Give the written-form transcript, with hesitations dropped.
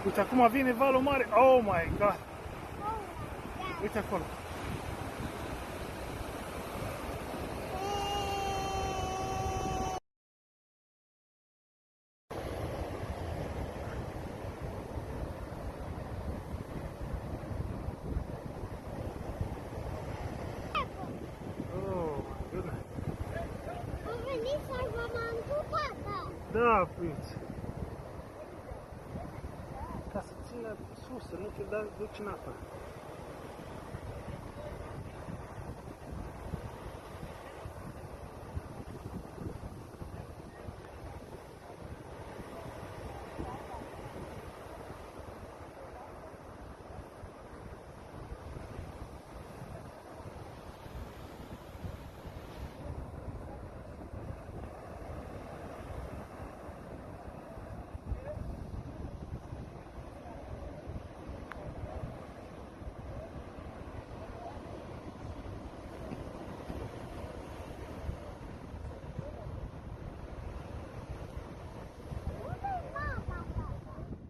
Uite, acum vine valul mare. Oh my god! Uite acolo. Da, prinț. Ca să țină sus, să nu te duci în apă.